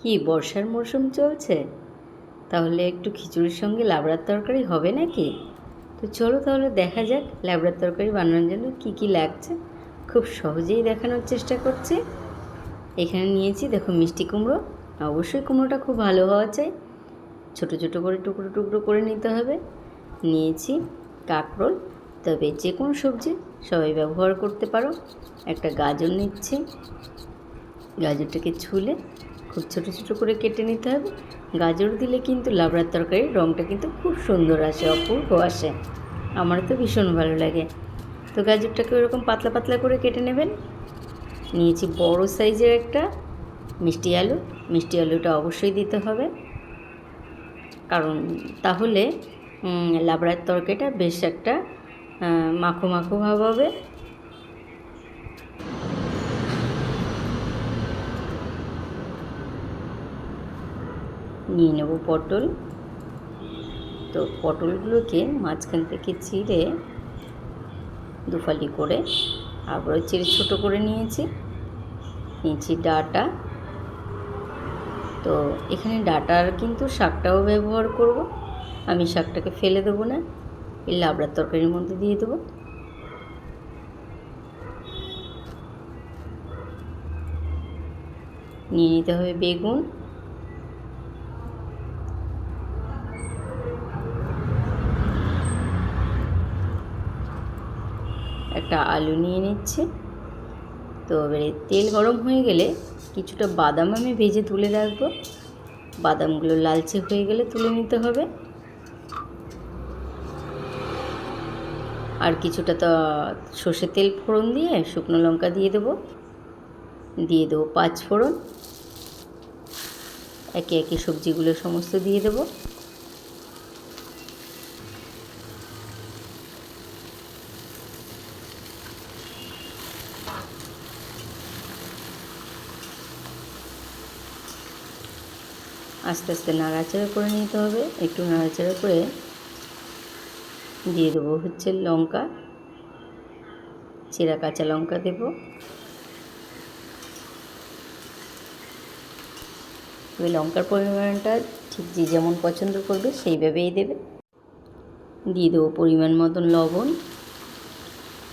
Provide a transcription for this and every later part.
কি বর্ষার মরশুম চলছে, তাহলে একটু খিচুড়ির সঙ্গে লাবড়ার তরকারি হবে নাকি? তো চলো তাহলে দেখা যাক লাবড়ার তরকারি বানানোর জন্য কি কি লাগছে। খুব সহজেই দেখানোর চেষ্টা করছি। এখানে নিয়েছি দেখো মিষ্টি কুমড়ো। অবশ্যই কুমড়োটা খুব ভালো হওয়া চাই। ছোট ছোট করে টুকরো টুকরো করে নিতে হবে। নিয়েছি কাঁকরোল, তবে যে কোনো সবজি সবাই ব্যবহার করতে পারো। একটা গাজর নিচ্ছি, গাজরটাকে ছুলে খুব ছোট ছোট করে কেটে নিতে হবে। গাজর দিলে কিন্তু লাবড়ার তরকারির রঙটা কিন্তু খুব সুন্দর আসে, অপূর্ব আসে। আমার তো ভীষণ ভালো লাগে। তো গাজরটাকে ওরকম পাতলা পাতলা করে কেটে নেবেন। নিয়েছি বড় সাইজের একটা মিষ্টি আলু। মিষ্টি আলুটা অবশ্যই দিতে হবে, কারণ তাহলে লাবড়ার তরকারিটা বেশ একটা মাখো মাখো ভাব হবে। নিয়ে নেব পটল। তো পটলগুলোকে মাঝখান থেকে চিড়ে দুফালি করে আবারও চিড়ে ছোটো করে নিয়েছি ডাঁটা। তো এখানে ডাঁটার কিন্তু শাকটাও ব্যবহার করব। আমি শাকটাকে ফেলে দেবো না, এই লাবড়ার তরকারির মধ্যে দিয়ে দেবো। নিয়ে নিতে হবে বেগুন, একটা আলু নিয়ে নিচ্ছে। তো এবারে তেল গরম হয়ে গেলে কিছুটা বাদাম আমি ভেজে তুলে রাখবো। বাদামগুলো লালচে হয়ে গেলে তুলে নিতে হবে। আর কিছুটা তো সর্ষের তেল ফোড়ন দিয়ে শুকনো লঙ্কা দিয়ে দেবো 5 ফোড়ন। একে একে সবজিগুলো সমস্ত দিয়ে দেবো। আস্তে আস্তে নাড়াচাড়া করে নিতে হবে। একটু নাড়াচাড়া করে দিয়ে দেবো হচ্ছে লঙ্কা, চেরা কাঁচা লঙ্কা দেব। ওই লঙ্কার পরিমাণটা ঠিক যে যেমন পছন্দ করবে সেইভাবেই দেবে। দিয়ে দেবো পরিমাণ মতন লবণ,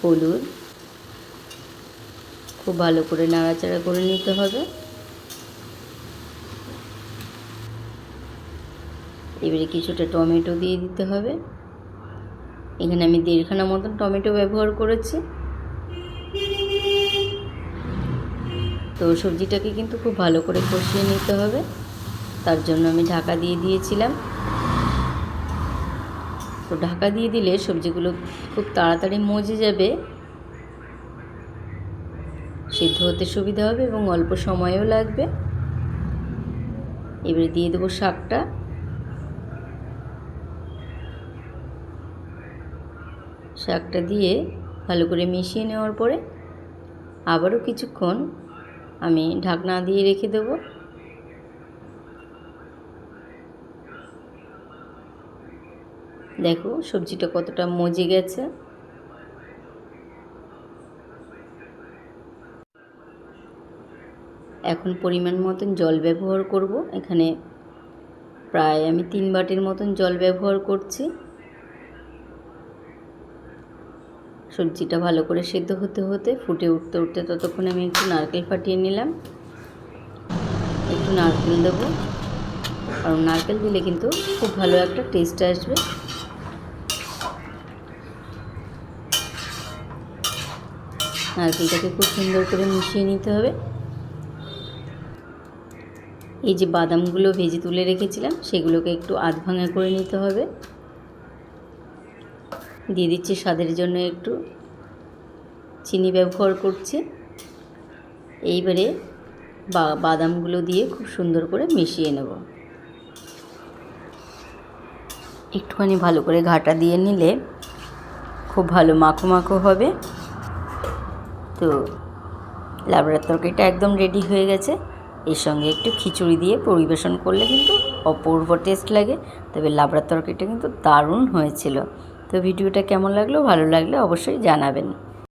হলুদ। খুব ভালো করে নাড়াচাড়া করে নিতে হবে। এবারে কিছুটা টমেটো দিয়ে দিতে হবে। এখানে আমি 1.5 খানা মতন টমেটো ব্যবহার করেছি। তো সবজিটাকে কিন্তু খুব ভালো করে কষিয়ে নিতে হবে, তার জন্য আমি ঢাকা দিয়ে দিয়েছিলাম। তো ঢাকা দিয়ে দিলে সবজিগুলো খুব তাড়াতাড়ি মজে যাবে, সিদ্ধ হতে সুবিধা হবে এবং অল্প সময়ও লাগবে। এবারে দিয়ে দেবো শাকটা। শাকটা দিয়ে ভালো করে মিশিয়ে নেওয়ার পরে আবারও কিছুক্ষণ আমি ঢাকনা দিয়ে রেখে দেব। দেখো সবজিটা কতটা মজে গেছে। এখন পরিমাণ মতন জল ব্যবহার করব। এখানে প্রায় আমি 3 বাটির মতন জল ব্যবহার করছি। সবজিটা ভালো করে সেদ্ধ হতে হতে ফুটে উঠতে উঠতে ততক্ষণে আমি একটু নারকেল ফাটিয়ে নিলাম। একটু নারকেল দেবো, কারণ নারকেল দিলে কিন্তু খুব ভালো একটা টেস্ট আসবে। নারকেলটাকে খুব সুন্দর করে মিশিয়ে নিতে হবে। এই যে বাদামগুলো ভেজে তুলে রেখেছিলাম সেগুলোকে একটু আধ ভাঙা করে নিতে হবে। দিয়ে দিচ্ছি স্বাদের জন্য একটু চিনি ব্যবহার করছি। এইবারে বাদামগুলো দিয়ে খুব সুন্দর করে মিশিয়ে নেব। একটুখানি ভালো করে ঘাটা দিয়ে নিলে খুব ভালো মাখো মাখো হবে। তো লাবড়ার তরকারিটা একদম রেডি হয়ে গেছে। এর সঙ্গে একটু খিচুড়ি দিয়ে পরিবেশন করলে কিন্তু অপূর্ব টেস্ট লাগে। তবে লাবড়ার তরকারিটা কিন্তু দারুণ হয়েছিল। তো ভিডিওটা কেমন লাগলো, ভালো লাগলে অবশ্যই জানাবেন।